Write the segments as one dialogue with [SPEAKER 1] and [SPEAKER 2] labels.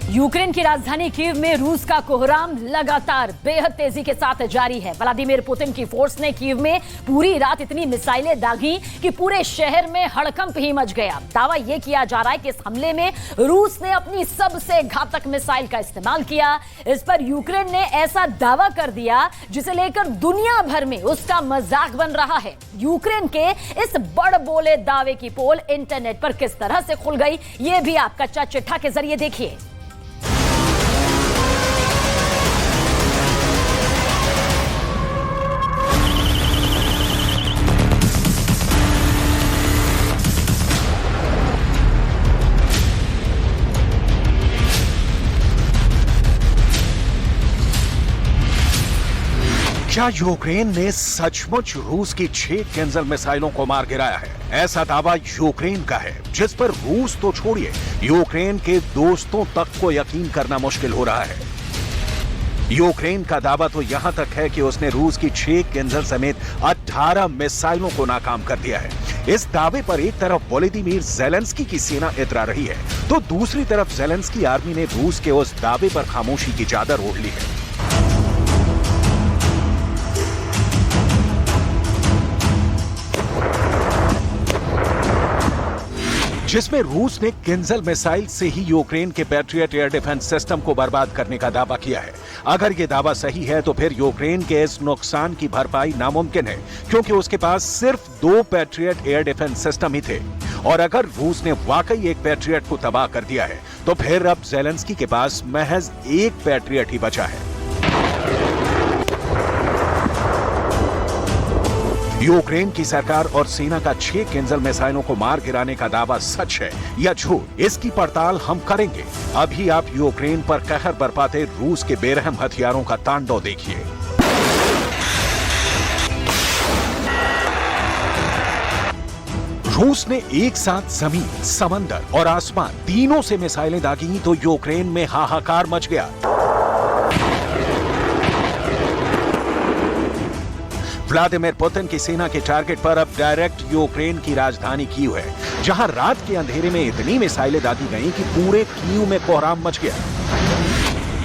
[SPEAKER 1] Ukraine की राजधानी Kyiv में रूस का कोहराम लगातार बेहद तेजी के साथ जारी है। व्लादिमीर पुतिन की फोर्स ने कीव में पूरी रात इतनी मिसाइलें दागी कि पूरे शहर में हड़कंप ही मच गया। दावा यह किया जा रहा है कि इस हमले में रूस ने अपनी सबसे घातक मिसाइल का इस्तेमाल किया। इस पर यूक्रेन ने ऐसा दावा कर दिया जिसे लेकर दुनिया भर में उसका मजाक बन रहा है। यूक्रेन के इस बड़बोले दावे की पोल इंटरनेट पर किस तरह से खुल गई, यह भी आप कच्चा चिट्ठा के जरिए देखिए।
[SPEAKER 2] क्या यूक्रेन ने सचमुच रूस की 6 केन्जल मिसाइलों को मार गिराया है? ऐसा दावा यूक्रेन का है, जिस पर रूस तो छोड़िए, यूक्रेन के दोस्तों तक को यकीन करना मुश्किल हो रहा है। यूक्रेन का दावा तो यहां तक है कि उसने रूस की 6 केन्जल समेत 18 मिसाइलों को नाकाम कर दिया है। इस दावे पर एक तरफ वोलोदिमीर ज़ेलेंस्की की सेना इतरा रही है, तो दूसरी तरफ ज़ेलेंस्की आर्मी ने रूस के उस दावे पर खामोशी की चादर ओढ़ ली है, जिसमें रूस ने केन्जल मिसाइल से ही यूक्रेन के पैट्रियट एयर डिफेंस सिस्टम को बर्बाद करने का दावा किया है। अगर यह दावा सही है तो फिर यूक्रेन के इस नुकसान की भरपाई नामुमकिन है, क्योंकि उसके पास सिर्फ 2 पैट्रियट एयर डिफेंस सिस्टम ही थे। और अगर रूस ने वाकई एक पैट्रियट को तबाह कर दिया है तो फिर अब ज़ेलेंस्की के पास महज एक पैट्रियट ही बचा है। यूक्रेन की सरकार और सेना का 6 केन्जल मिसाइलों को मार गिराने का दावा सच है या झूठ, इसकी पड़ताल हम करेंगे। अभी आप यूक्रेन पर कहर बरपाते रूस के बेरहम हथियारों का तांडव देखिए। रूस ने एक साथ जमीन, समंदर और आसमान तीनों से मिसाइलें दागी तो यूक्रेन में हाहाकार मच गया। व्लादिमीर पुतिन की सेना के टारगेट पर अब डायरेक्ट यूक्रेन की राजधानी कीव है, जहां रात के अंधेरे में इतनी मिसाइलें दागी गईं कि पूरे कीव में कोहराम मच गया।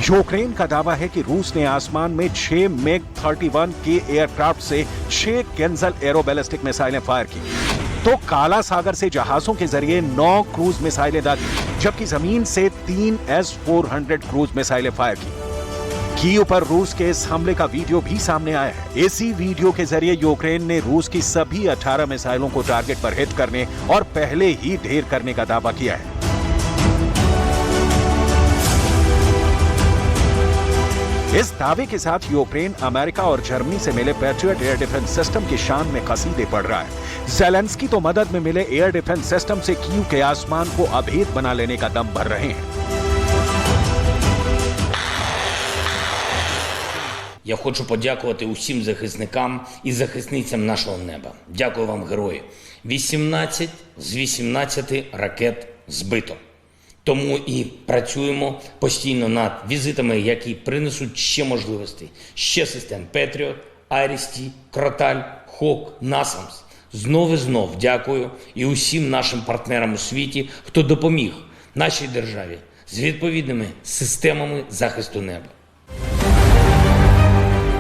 [SPEAKER 2] यूक्रेन का दावा है कि रूस ने आसमान में 6 MiG-31 के एयरक्राफ्ट से 6 केन्जल एरो बैलिस्टिक मिसाइलें फायर की, तो काला सागर से जहाजों के जरिए 9 क्रूज मिसाइलें दागी, जबकि जमीन से 3 S-400 क्रूज मिसाइलें फायर की। कीव पर रूस के इस हमले का वीडियो भी सामने आया है। इसी वीडियो के जरिए यूक्रेन ने रूस की सभी 18 मिसाइलों को टारगेट पर हिट करने और पहले ही ढेर करने का दावा किया है। इस दावे के साथ यूक्रेन अमेरिका और जर्मनी से मिले पैट्रियट एयर डिफेंस सिस्टम की शान में कसीदे पड़ रहा है। ज़ेलेंस्की तो मदद में मिले एयर डिफेंस सिस्टम से कीव के आसमान को अभेद बना लेने का दम भर रहे हैं।
[SPEAKER 3] Я хочу подякувати усім захисникам і захисницям нашого неба. Дякую вам, герої. 18 з 18 ракет збито. Тому і працюємо постійно над візитами, які принесуть ще можливостей. Ще систем Петріот, Айрісті, Кроталь, Хок, Насамс. Знов і знов дякую і усім нашим партнерам у світі, хто допоміг нашій державі з відповідними системами захисту неба.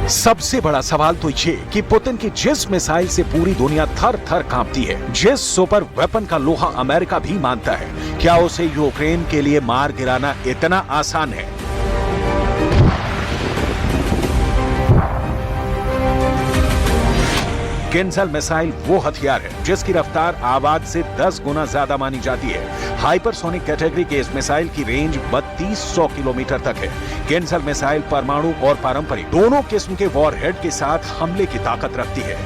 [SPEAKER 2] सबसे बड़ा सवाल तो ये कि पुतिन की जिस मिसाइल से पूरी दुनिया थर थर कांपती है, जिस सुपर वेपन का लोहा अमेरिका भी मानता है, क्या उसे यूक्रेन के लिए मार गिराना इतना आसान है? केन्जल मिसाइल वो हथियार है जिसकी रफ्तार आवाज से 10 गुना ज्यादा मानी जाती है। हाइपरसोनिक कैटेगरी के इस मिसाइल की रेंज 3200 किलोमीटर तक है। केन्जल मिसाइल परमाणु और पारंपरिक दोनों किस्म के वॉरहेड के साथ हमले की ताकत रखती है।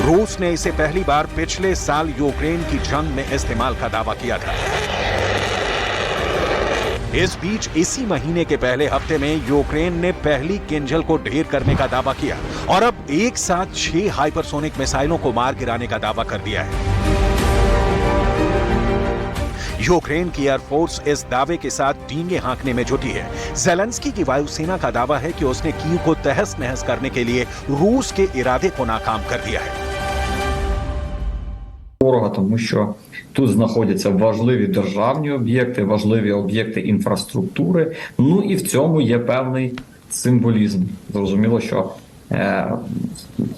[SPEAKER 2] रूस ने इसे पहली बार पिछले साल यूक्रेन की जंग में इस्तेमाल का दावा किया था। इस बीच इसी महीने के पहले हफ्ते में यूक्रेन ने पहली केन्जल को ढेर करने का दावा किया और अब एक साथ 6 हाइपरसोनिक मिसाइलों को मार गिराने का दावा कर दिया है। यूक्रेन की एयरफोर्स इस दावे के साथ डींगे हाँकने में जुटी है। ज़ेलेंस्की की वायुसेना का दावा है कि उसने कीव को तहस नहस करने के लिए रूस के इरादे को नाकाम कर दिया है।
[SPEAKER 4] Ворога, тому що Тут знаходяться важливі державні об'єкти, важливі об'єкти інфраструктури. Ну і в цьому є певний символізм. Зрозуміло, що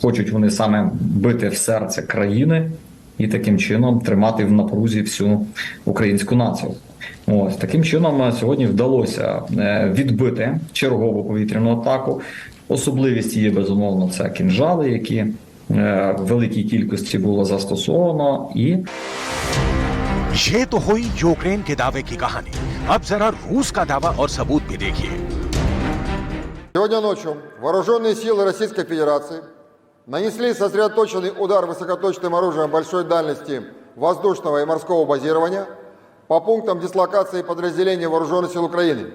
[SPEAKER 4] хочуть вони саме бити в серце країни і таким чином тримати в напрузі всю українську націю. Ось таким чином сьогодні вдалося відбити чергову повітряну атаку. Особливість її, безумовно, це кінжали, які в великій кількості було застосовано. І
[SPEAKER 2] ये तो हुई यूक्रेन के दावे की कहानी। अब जरा रूस का दावा और सबूत भी देखिए।
[SPEAKER 5] Сегодня ночью вооруженные силы Российской Федерации нанесли сосредоточенный удар высокоточным оружием большой дальности воздушного и морского базирования по пунктам дислокации подразделений Вооруженных сил Украины,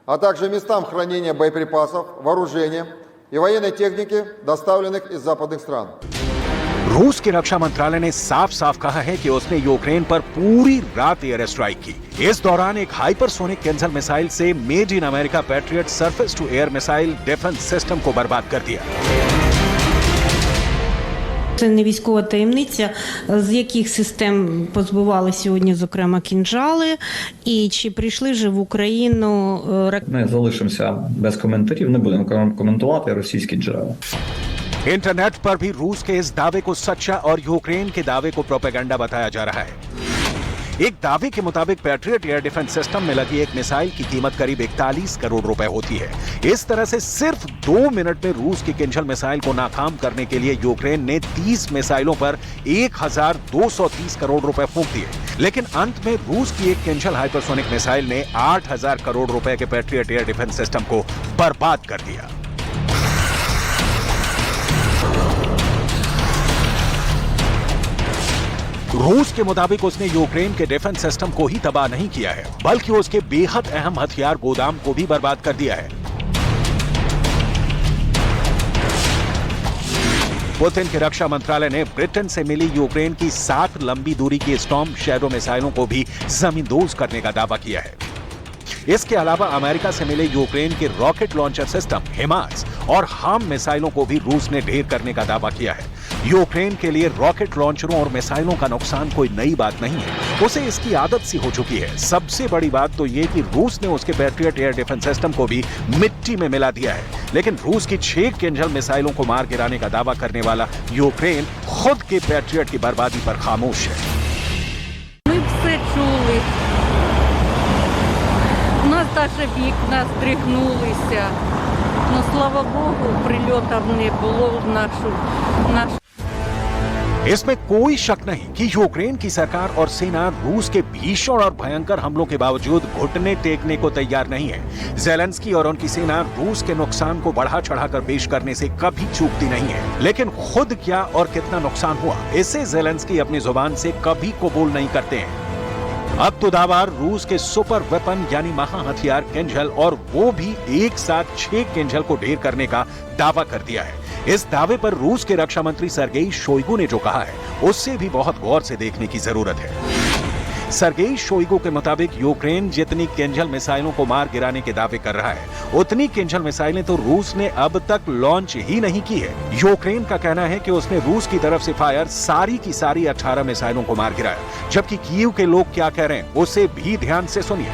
[SPEAKER 5] а также местам хранения боеприпасов, вооружения и военной техники, доставленных из западных стран.
[SPEAKER 2] रूस के रक्षा मंत्रालय ने साफ साफ कहा है कि उसने यूक्रेन पर पूरी रात एयर स्ट्राइक की। इस दौरान एक हाइपरसोनिक किंजल मिसाइल से made in America Patriot surface to air missile defence system को बर्बाद कर दिया।
[SPEAKER 6] Це не військова таємниця, з яких систем позбивали сьогодні, зокрема, кінжали, і чи прийшли вже в Україну ракети?
[SPEAKER 4] ми залишимося без коментарів, не будемо коментувати російські джерела.
[SPEAKER 2] इंटरनेट पर भी रूस के इस दावे को सच्चा और यूक्रेन के दावे को प्रोपेगेंडा बताया जा रहा है। एक दावे के मुताबिक पैट्रियट एयर डिफेंस सिस्टम में लगी एक मिसाइल की कीमत करीब 41 करोड़ रुपए होती है। इस तरह से सिर्फ 2 मिनट में रूस की किंजल मिसाइल को नाकाम करने के लिए यूक्रेन ने 30 मिसाइलों पर 1230 करोड़ रुपए फूंक दिए। लेकिन अंत में रूस की एक किंजल हाइपरसोनिक मिसाइल ने 8000 करोड़ रुपए के पैट्रियट एयर डिफेंस सिस्टम को बर्बाद कर दिया। रूस के मुताबिक उसने यूक्रेन के डिफेंस सिस्टम को ही तबाह नहीं किया है, बल्कि उसके बेहद अहम हथियार गोदाम को भी बर्बाद कर दिया है। पुतिन के रक्षा मंत्रालय ने ब्रिटेन से मिली यूक्रेन की 7 लंबी दूरी की स्टॉर्म शैडो मिसाइलों को भी जमींदोज करने का दावा किया है। इसके अलावा अमेरिका से मिले यूक्रेन के रॉकेट लॉन्चर सिस्टम हिमार्स और हार्म मिसाइलों को भी रूस ने ढेर करने का दावा किया है। यूक्रेन के लिए रॉकेट लॉन्चरों और मिसाइलों का नुकसान कोई नई बात नहीं है, उसे इसकी आदत सी हो चुकी है। सबसे बड़ी बात तो ये कि रूस ने उसके पैट्रियट एयर डिफेंस सिस्टम को भी मिट्टी में मिला दिया है। लेकिन रूस की 6 किंजल मिसाइलों को मार गिराने का दावा करने वाला यूक्रेन खुद के पैट्रियट की बर्बादी पर खामोश है।
[SPEAKER 7] Ми все чули. У нас навіть вікна здригнулися. Ну, слава Богу, прильотів не було в нашу.
[SPEAKER 2] इसमें कोई शक नहीं कि यूक्रेन की सरकार और सेना रूस के भीषण और भयंकर हमलों के बावजूद घुटने टेकने को तैयार नहीं है। ज़ेलेंस्की और उनकी सेना रूस के नुकसान को बढ़ा चढ़ाकर पेश करने से कभी चूकती नहीं है, लेकिन खुद क्या और कितना नुकसान हुआ, इसे ज़ेलेंस्की अपनी जुबान से कभी कबूल नहीं करते हैं। अब तो दावा रूस के सुपर वेपन यानी महा हथियार किंजल, और वो भी एक साथ 6 किंजल को ढेर करने का दावा कर दिया है। इस दावे पर रूस के रक्षा मंत्री सर्गेई शोइगु ने जो कहा है, उससे भी बहुत गौर से देखने की जरूरत है। सर्गेई शोइगु के मुताबिक यूक्रेन जितनी किंजल मिसाइलों को मार गिराने के दावे कर रहा है, उतनी किंजल मिसाइलें तो रूस ने अब तक लॉन्च ही नहीं की है। यूक्रेन का कहना है कि उसने रूस की तरफ से फायर सारी की सारी 18 मिसाइलों को मार गिराया, जबकि कीव के लोग क्या कह रहे हैं उसे भी ध्यान से सुनिए।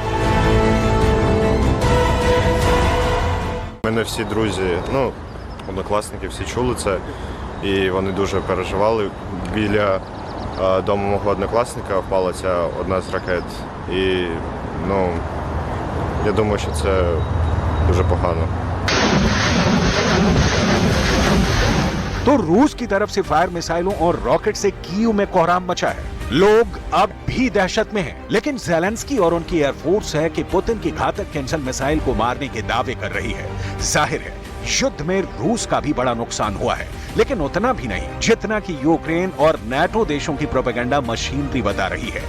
[SPEAKER 8] Мене всі друзі, однокласники, всі чули це, і вони дуже переживали. Біля дому мого однокласника впала ця одна з ракет. І, я думаю, що це дуже погано.
[SPEAKER 2] तो रूस की तरफ से फायर मिसाइलों और रॉकेट से कीव में कोहराम मचा है। लोग अब भी दहशत में हैं, लेकिन ज़ेलेंस्की और उनकी एयरफोर्स है कि पुतिन की घातक किंजल मिसाइल को मारने के दावे कर रही है। जाहिर है युद्ध में रूस का भी बड़ा नुकसान हुआ है, लेकिन उतना भी नहीं जितना कि यूक्रेन और नाटो देशों की प्रोपेगेंडा मशीनरी बता रही है।